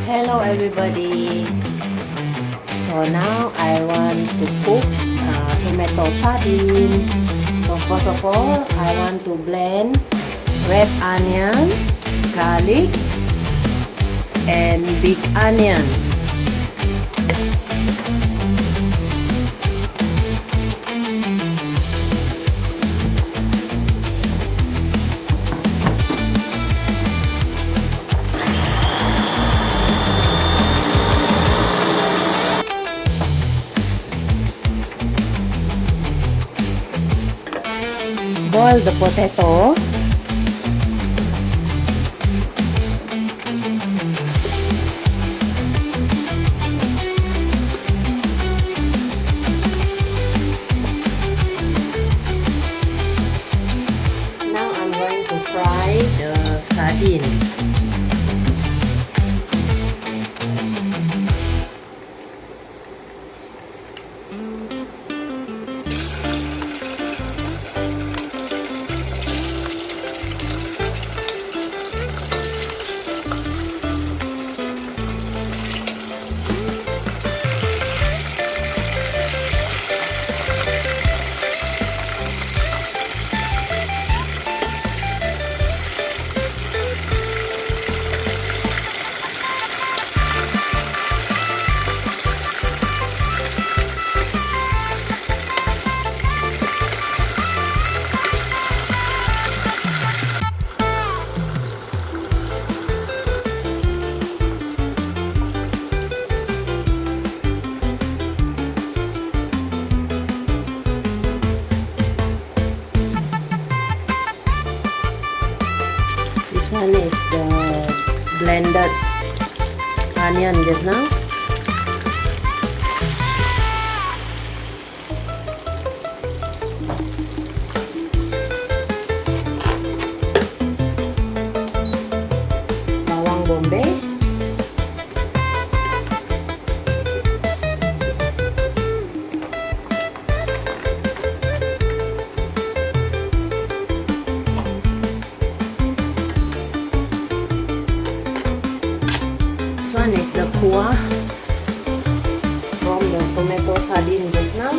Hello everybody. So now I want to cook tomato sardine. So first of all, I want to blend red onion, garlic, and big onion. Boil the potato. Now I'm going to fry the sardine. This one is the blended onion just now. Bawang bombay. This one is the kuah from the tomato sardine just now.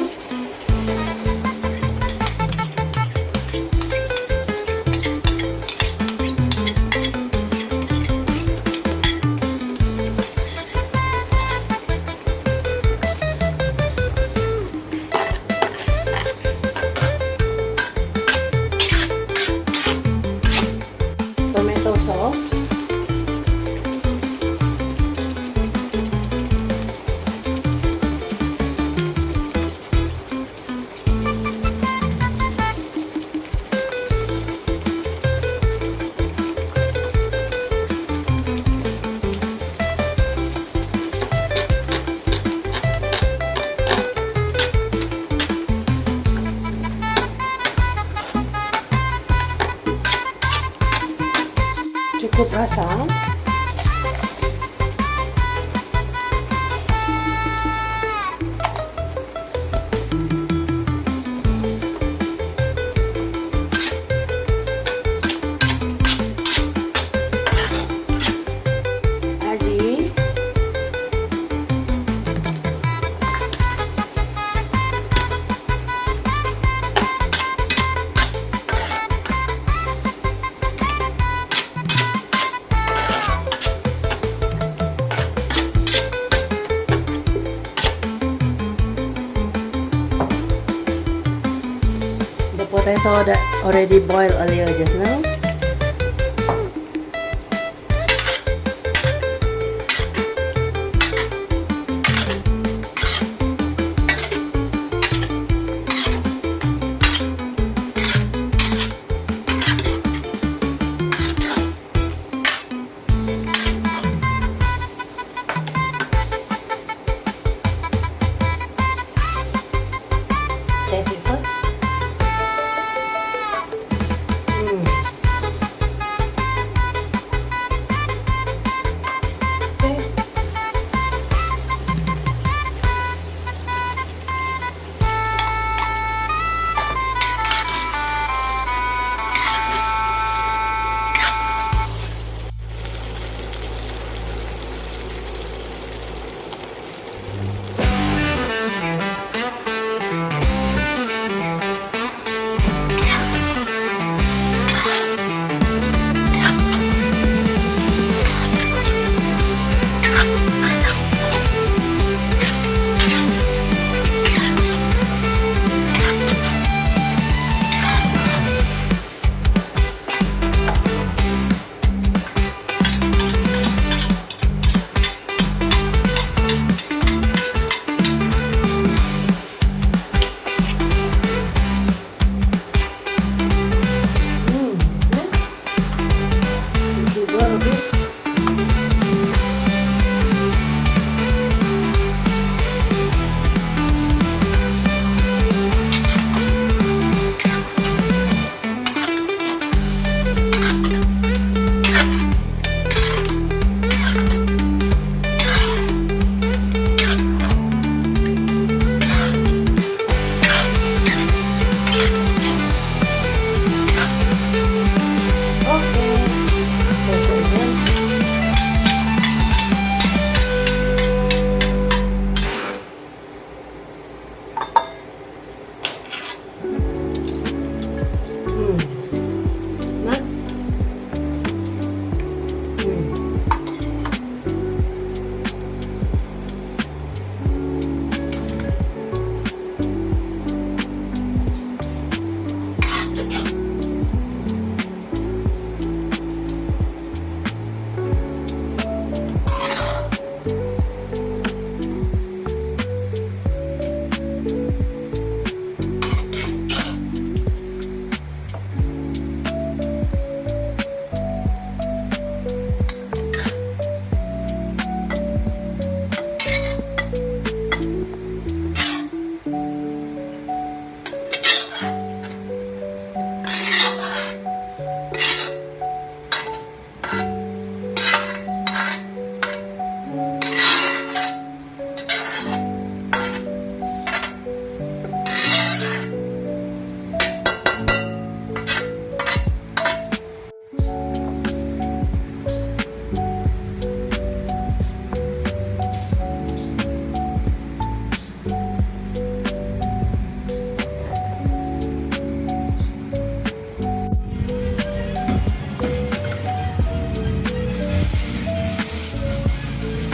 Tomato sauce. Cukup rasa. Aji. Potato that already boiled earlier just now. Taste it first.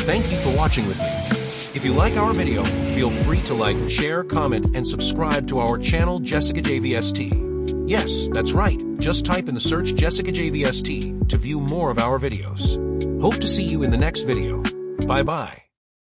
Thank you for watching with me. If you like our video, feel free to like, share, comment, and subscribe to our channel Jessicajvst. Yes, that's right. Just type in the search Jessicajvst to view more of our videos. Hope to see you in the next video. Bye-bye.